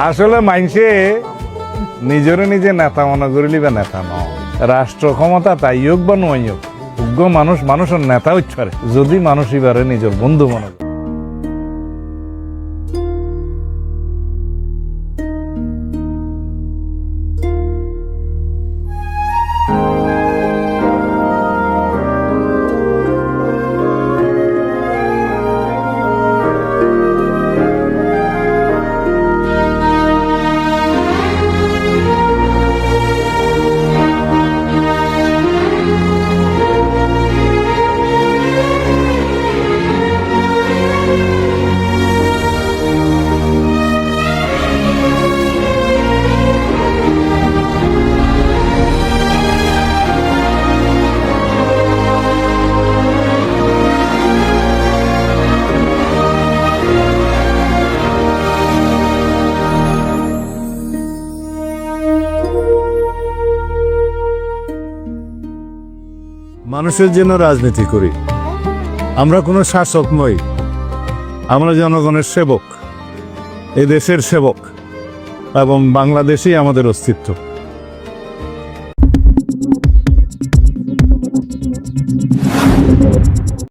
আসলে মাইনসে নিজরে নিজে নেতা মনে করিলি বা নেতা ন রাষ্ট্র ক্ষমতা তাই হোক বা নয় হোক যোগ্য মানুষ মানুষের নেতা হচ্ছে পারে যদি মানুষ এবারে নিজের বন্ধু মনে করে। মানুষের জন্য রাজনীতি করি, আমরা কোনো শাসক নই, আমরা জনগণের সেবক, এই দেশের সেবক এবং বাংলাদেশই আমাদের অস্তিত্ব।